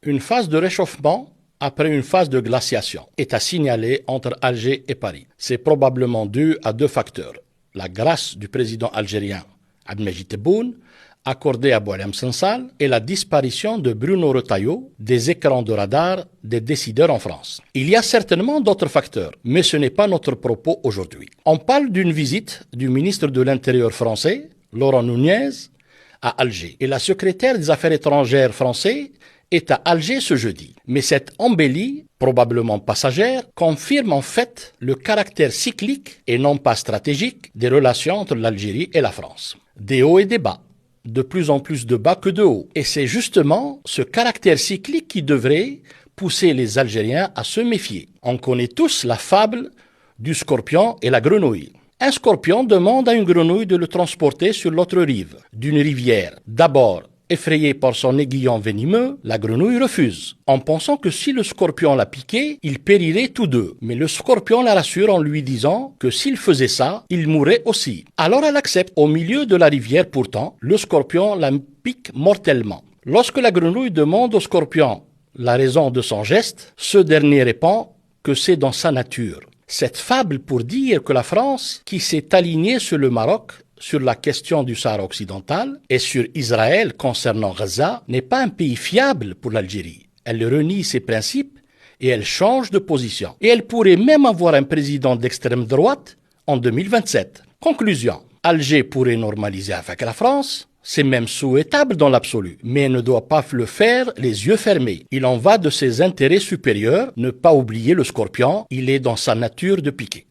Une phase de réchauffement après une phase de glaciation est à signaler entre Alger et Paris. C'est probablement dû à deux facteurs. La grâce du président algérien Abdelmadjid Tebboune, accordée à Boualem Sansal, et la disparition de Bruno Retailleau des écrans de radar des décideurs en France. Il y a certainement d'autres facteurs, mais ce n'est pas notre propos aujourd'hui. On parle d'une visite du ministre de l'Intérieur français, Laurent Nunez, à Alger, et la secrétaire des Affaires étrangères française est à Alger ce jeudi. Mais cette embellie, probablement passagère, confirme en fait le caractère cyclique et non pas stratégique des relations entre l'Algérie et la France. Des hauts et des bas, de plus en plus de bas que de hauts. Et c'est justement ce caractère cyclique qui devrait pousser les Algériens à se méfier. On connaît tous la fable du scorpion et la grenouille. Un scorpion demande à une grenouille de le transporter sur l'autre rive d'une rivière. D'abord, effrayée par son aiguillon venimeux, la grenouille refuse, en pensant que si le scorpion la piquait, ils périraient tous deux. Mais le scorpion la rassure en lui disant que s'il faisait ça, il mourrait aussi. Alors elle accepte. Au milieu de la rivière pourtant, le scorpion la pique mortellement. Lorsque la grenouille demande au scorpion la raison de son geste, ce dernier répond que c'est dans sa nature. Cette fable pour dire que la France, qui s'est alignée sur le Maroc, sur la question du Sahara occidental et sur Israël concernant Gaza, n'est pas un pays fiable pour l'Algérie. Elle renie ses principes et elle change de position. Et elle pourrait même avoir un président d'extrême droite en 2027. Conclusion, Alger pourrait normaliser avec la France. C'est même souhaitable dans l'absolu, mais elle ne doit pas le faire les yeux fermés. Il en va de ses intérêts supérieurs. Ne pas oublier le scorpion, il est dans sa nature de piquer.